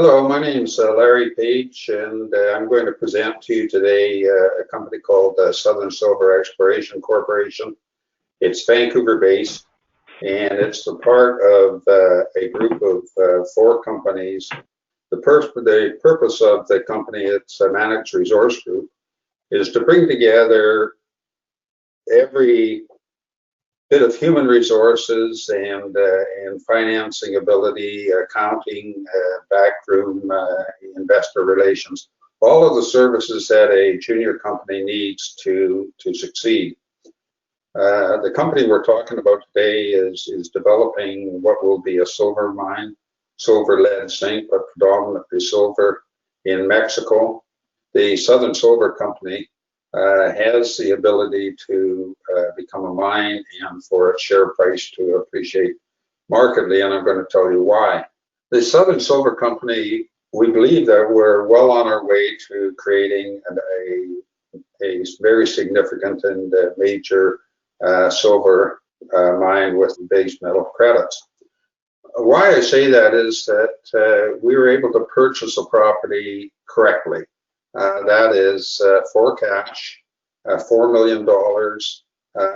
Hello, my name is Larry Page, and I'm going to present to you today a company called Southern Silver Exploration Corporation. It's Vancouver-based, and it's the part of a group of four companies. The purpose of the company, it's a managed resource group, is to bring together every bit of human resources and financing ability, accounting, backroom, investor relations, all of the services that a junior company needs to succeed. The company we're talking about today is developing what will be a silver mine, silver, lead, zinc, but predominantly silver in Mexico. The Southern Silver Company has the ability to become a mine and for its share price to appreciate markedly, and I'm going to tell you why. The Southern Silver Company, we believe that we're well on our way to creating a very significant and major silver mine with base metal credits. Why I say that is that we were able to purchase a property correctly. That is for cash, $4 million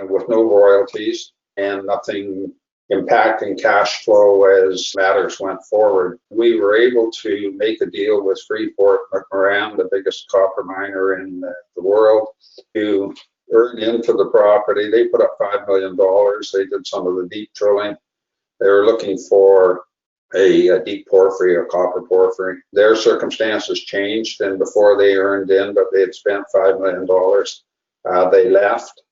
with no royalties and nothing impacting cash flow as matters went forward. We were able to make a deal with Freeport-McMoRan, the biggest copper miner in the world, to earn into the property. They put up $5 million. They did some of the deep drilling. They were looking for a deep porphyry, a copper porphyry. Their circumstances changed, and before they earned in, but they had spent $5 million, they left.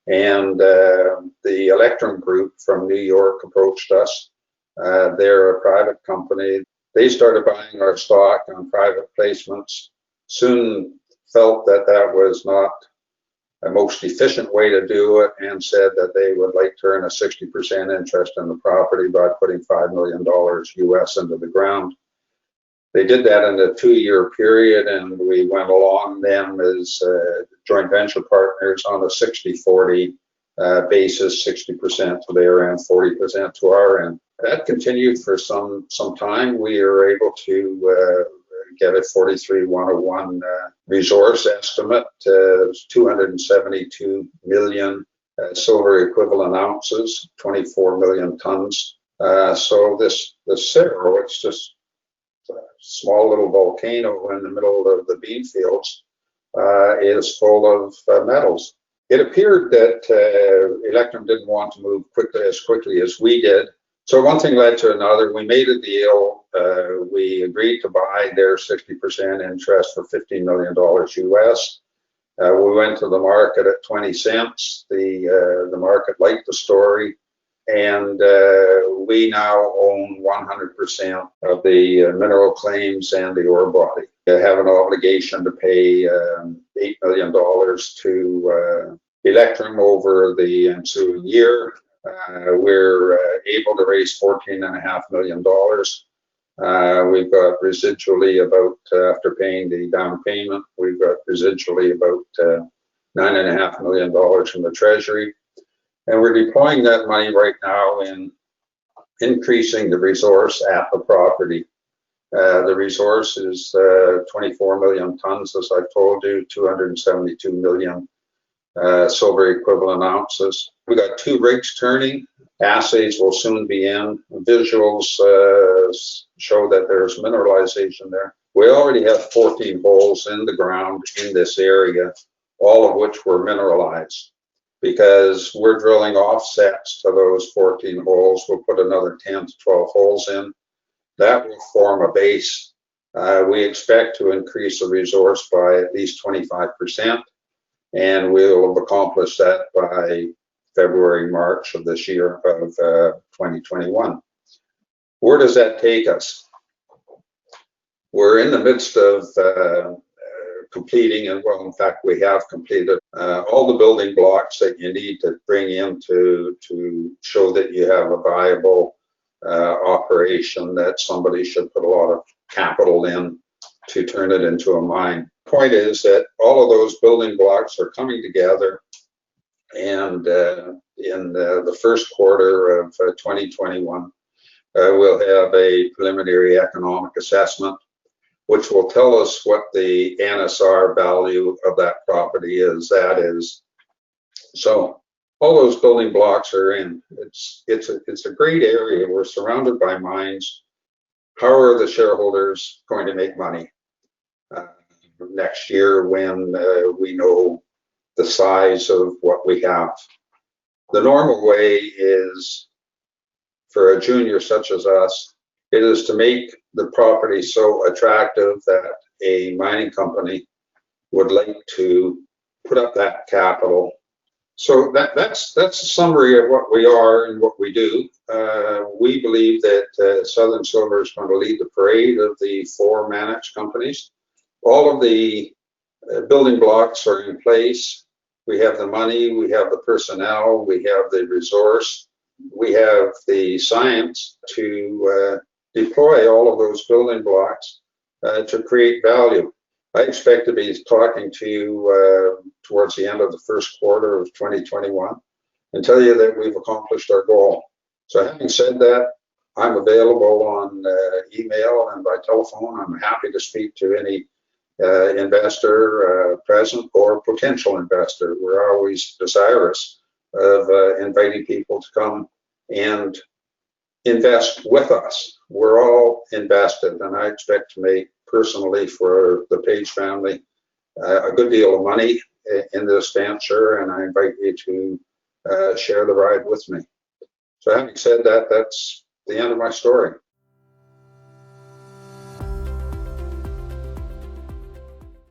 And the Electrum Group from New York approached us. They're a private company. They started buying our stock on private placements, soon felt that that was not the most efficient way to do it, and said that they would like to earn a 60% interest in the property by putting $5 million US into the ground. They did that in a 2-year period, and we went along them as joint venture partners on a 60-40 basis, 60% to their end, 40% to our end. That continued for some time. We were able to get a 43-101 resource estimate, 272 million silver equivalent ounces, 24 million tons. So this Cerro, it's just a small little volcano in the middle of the bean fields, is full of metals. It appeared that Electrum didn't want to move as quickly as we did. So one thing led to another. We made a deal. We agreed to buy their 60% interest for $15 million US. We went to the market at 20 cents. The market liked the story, and we now own 100% of the mineral claims and the ore body. We have an obligation to pay $8 million to Electrum over the ensuing year. We're able to raise $14.5 million. We've got residually about, after paying the down payment, we've got residually about $9.5 million from the Treasury. And we're deploying that money right now in increasing the resource at the property. The resource is 24 million tons, as I've told you, 272 million silver equivalent ounces. We got 2 rigs turning. Assays will soon be in. Visuals show that there's mineralization there. We already have 14 holes in the ground in this area, all of which were mineralized. Because we're drilling offsets to those 14 holes, we'll put another 10 to 12 holes in. That will form a base. We expect to increase the resource by at least 25%. And we'll have accomplished that by February, March of this year of 2021. Where does that take us? We're in the midst of completing, and well, in fact, we have completed all the building blocks that you need to bring in to show that you have a viable operation, that somebody should put a lot of capital in to turn it into a mine. Point is that all of those building blocks are coming together, and in the first quarter of 2021, we'll have a preliminary economic assessment, which will tell us what the NSR value of that property is. That is, so all those building blocks are in. It's a great area. We're surrounded by mines. How are the shareholders going to make money next year when we know the size of what we have? The normal way is for a junior such as us, it is to make the property so attractive that a mining company would like to put up that capital. So that's a summary of what we are and what we do. We believe that Southern Silver is going to lead the parade of the 4 managed companies. All of the building blocks are in place. We have the money, we have the personnel, we have the resource, we have the science to deploy all of those building blocks to create value. I expect to be talking to you towards the end of the first quarter of 2021 and tell you that we've accomplished our goal. So having said that, I'm available on email and by telephone. I'm happy to speak to any investor, present or potential investor. We're always desirous of inviting people to come and invest with us. We're all invested, and I expect to make personally for the Page family a good deal of money in this venture, and I invite you to share the ride with me. So having said that, that's the end of my story.